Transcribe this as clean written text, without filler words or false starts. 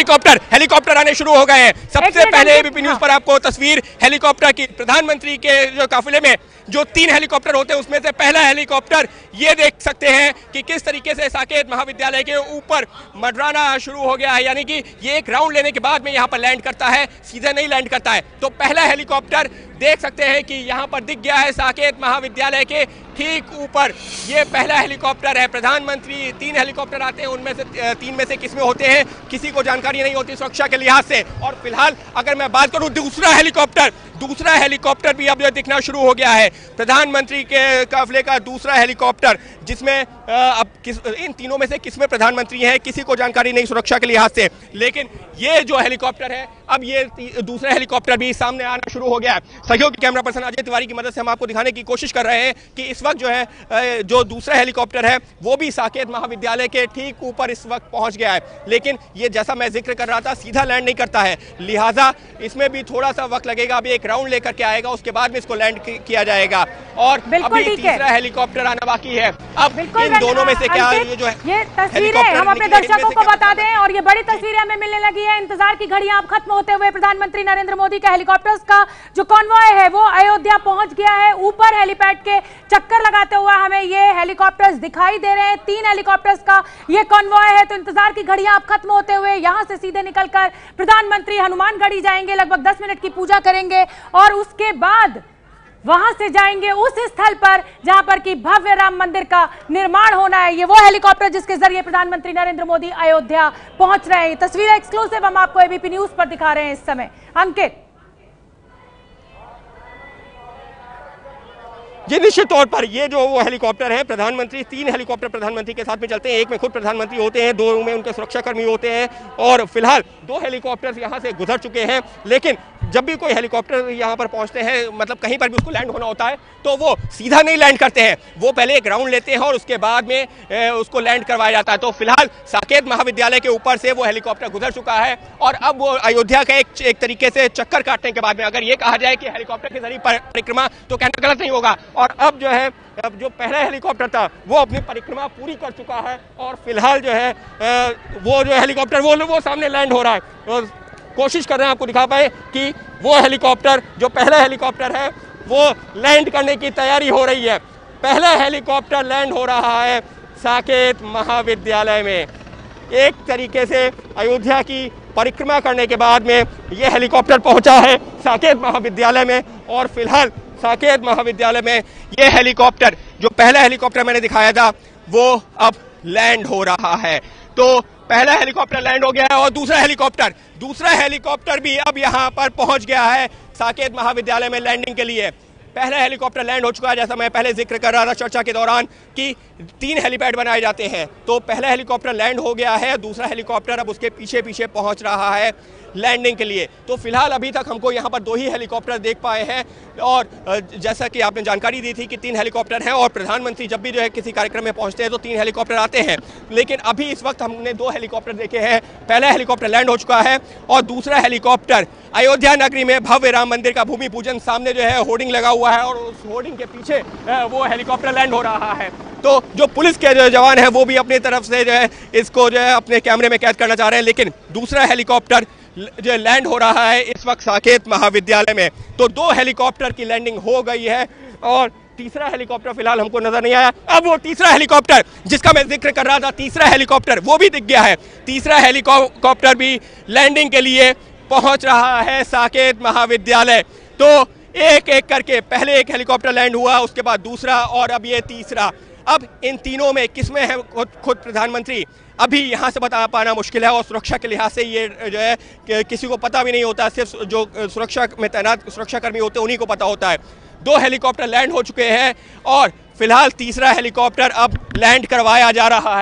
Helicopter आने शुरू हो गए हैं। सबसे पहले एबीपी न्यूज पर आपको तस्वीर हेलीकॉप्टर की, प्रधानमंत्री के जो काफिले में जो 3 हेलीकॉप्टर होते हैं उसमें से पहला हेलीकॉप्टर, ये देख सकते हैं कि किस तरीके से साकेत महाविद्यालय के ऊपर मंडराना शुरू हो गया है। यानी कि ये एक राउंड लेने के बाद में यहाँ पर लैंड करता है, सीधे नहीं लैंड करता है। तो पहला हेलीकॉप्टर देख सकते हैं कि यहाँ पर दिख गया है साकेत महाविद्यालय के ठीक ऊपर। ये पहला हेलीकॉप्टर है। प्रधानमंत्री 3 हेलीकॉप्टर आते हैं, उनमें से 3 में से किसमें होते हैं किसी को जानकारी नहीं होती सुरक्षा के लिहाज से। और फिलहाल अगर मैं बात करूं दूसरा हेलीकॉप्टर भी अब दिखना शुरू हो गया है। प्रधानमंत्री के काफिले का दूसरा हेलीकॉप्टर, जिसमें अब इन तीनों में से किसमें प्रधानमंत्री है किसी को जानकारी नहीं सुरक्षा के लिहाज से। लेकिन ये जो हेलीकॉप्टर है, अब ये दूसरा हेलीकॉप्टर भी सामने आना शुरू हो गया है। सहयोगी कैमरा पर्सन अजय तिवारी की मदद से हम आपको दिखाने की कोशिश कर रहे हैं कि इस वक्त जो है जो दूसरा हेलीकॉप्टर है वो भी साकेत महाविद्यालय के ठीक ऊपर इस वक्त पहुंच गया है। लेकिन ये जैसा मैं जिक्र कर रहा था सीधा लैंड नहीं करता है, लिहाजा इसमें भी थोड़ा सा वक्त लगेगा। अभी एक राउंड लेकर के आएगा, उसके बाद में इसको लैंड किया जाएगा। और अभी तीसरा हेलीकॉप्टर आना बाकी है। अब इन दोनों में से क्या ये जो है ये तस्वीरें हम अपने दर्शकों को बता दें, और ये बड़ी तस्वीरें हमें मिलने लगी है। इंतजार की घड़ियां अब खत्म होते हुए प्रधानमंत्री नरेंद्र मोदी का हेलीकॉप्टर्स का जो कॉन्वॉय है वो अयोध्या पहुंच गया है। ऊपर हेलीपैड के चक्कर लगाते हुए हमें ये हेलीकॉप्टर्स दिखाई दे रहे हैं। 3 हेलीकॉप्टर्स का ये कॉन्वॉय है। तो इंतजार की घड़ियां अब खत्म होते हुए यहां से सीधे निकलकर प्रधानमंत्री हनुमानगढ़ी जाएंगे, लगभग 10 मिनट की पूजा करेंगे और उसके बाद वहां से जाएंगे उस स्थल पर जहां पर कि भव्य राम मंदिर का निर्माण होना है। ये वो हेलीकॉप्टर जिसके जरिए प्रधानमंत्री नरेंद्र मोदी अयोध्या पहुंच रहे हैं। तस्वीरें एक्सक्लूसिव हम आपको एबीपी न्यूज पर दिखा रहे हैं इस समय। अंकित जी, निश्चित तौर पर ये जो वो हेलीकॉप्टर है, प्रधानमंत्री 3 हेलीकॉप्टर प्रधानमंत्री के साथ में चलते हैं। एक में खुद प्रधानमंत्री होते हैं, 2 में उनके सुरक्षाकर्मी होते हैं। और फिलहाल 2 हेलीकॉप्टर्स यहाँ से गुजर चुके हैं। लेकिन जब भी कोई हेलीकॉप्टर यहाँ पर पहुँचते हैं, मतलब कहीं पर भी उसको लैंड होना होता है, तो वो सीधा नहीं लैंड करते हैं। वो पहले एक राउंड लेते हैं और उसके बाद में उसको लैंड करवाया जाता है। तो फिलहाल साकेत महाविद्यालय के ऊपर से वो हेलीकॉप्टर गुजर चुका है और अब वो अयोध्या का एक तरीके से चक्कर काटने के बाद में अगर ये कहा जाए कि हेलीकॉप्टर के जरिए परिक्रमा, तो कहना गलत नहीं होगा। और अब जो है जो पहला हेलीकॉप्टर था वो अपनी परिक्रमा पूरी कर चुका है और फिलहाल जो है वो जो हेलीकॉप्टर वो सामने लैंड हो रहा है। तो कोशिश कर रहे हैं आपको दिखा पाए कि वो हेलीकॉप्टर जो पहला हेलीकॉप्टर है वो लैंड करने की तैयारी हो रही है। पहला हेलीकॉप्टर लैंड हो रहा है साकेत महाविद्यालय में। एक तरीके से अयोध्या की परिक्रमा करने के बाद में ये हेलीकॉप्टर पहुंचा है साकेत महाविद्यालय में। और फिलहाल साकेत महाविद्यालय में ये हेलीकॉप्टर जो पहला हेलीकॉप्टर मैंने दिखाया था वो अब लैंड हो रहा है। तो पहला हेलीकॉप्टर लैंड हो गया है और दूसरा हेलीकॉप्टर भी अब यहाँ पर पहुंच गया है साकेत महाविद्यालय में लैंडिंग के लिए। पहला हेलीकॉप्टर लैंड हो चुका है, जैसा मैं पहले जिक्र कर रहा था चर्चा के दौरान कि 3 हेलीपैड बनाए जाते हैं। तो पहला हेलीकॉप्टर लैंड हो गया है, दूसरा हेलीकॉप्टर अब उसके पीछे पीछे पहुंच रहा है लैंडिंग के लिए। तो फिलहाल अभी तक हमको यहाँ पर 2 ही हेलीकॉप्टर देख पाए हैं। और जैसा कि आपने जानकारी दी थी कि 3 हेलीकॉप्टर हैं और प्रधानमंत्री जब भी जो है किसी कार्यक्रम में पहुँचते हैं तो 3 हेलीकॉप्टर आते हैं। लेकिन अभी इस वक्त हमने 2 हेलीकॉप्टर देखे हैं। पहला हेलीकॉप्टर लैंड हो चुका है और दूसरा हेलीकॉप्टर अयोध्या नगरी में भव्य राम मंदिर का भूमि पूजन, सामने जो है होर्डिंग लगा हुआ है और उस होर्डिंग के पीछे वो हेलीकॉप्टर लैंड हो रहा है। तो जो पुलिस के जो जवान हैं वो भी अपनी तरफ से जो है इसको जो है अपने कैमरे में कैद करना चाह रहे हैं। लेकिन दूसरा हेलीकॉप्टर जो लैंड हो रहा है इस वक्त साकेत महाविद्यालय में। तो 2 हेलीकॉप्टर की लैंडिंग हो गई है और तीसरा हेलीकॉप्टर फिलहाल हमको नजर नहीं आया। अब वो तीसरा हेलीकॉप्टर जिसका मैं जिक्र कर रहा था, तीसरा हेलीकॉप्टर वो भी दिख गया है। तीसरा हेलीकॉप्टर भी लैंडिंग के लिए पहुंच रहा है साकेत महाविद्यालय। तो एक एक करके पहले एक हेलीकॉप्टर लैंड हुआ, उसके बाद दूसरा और अब ये तीसरा। अब इन तीनों में किसमें है खुद प्रधानमंत्री, अभी यहाँ से बता पाना मुश्किल है। और सुरक्षा के लिहाज से ये जो है किसी को पता भी नहीं होता, सिर्फ जो सुरक्षा में तैनात सुरक्षाकर्मी होते हैं उन्हीं को पता होता है। 2 हेलीकॉप्टर लैंड हो चुके हैं और फिलहाल तीसरा हेलीकॉप्टर अब लैंड करवाया जा रहा है।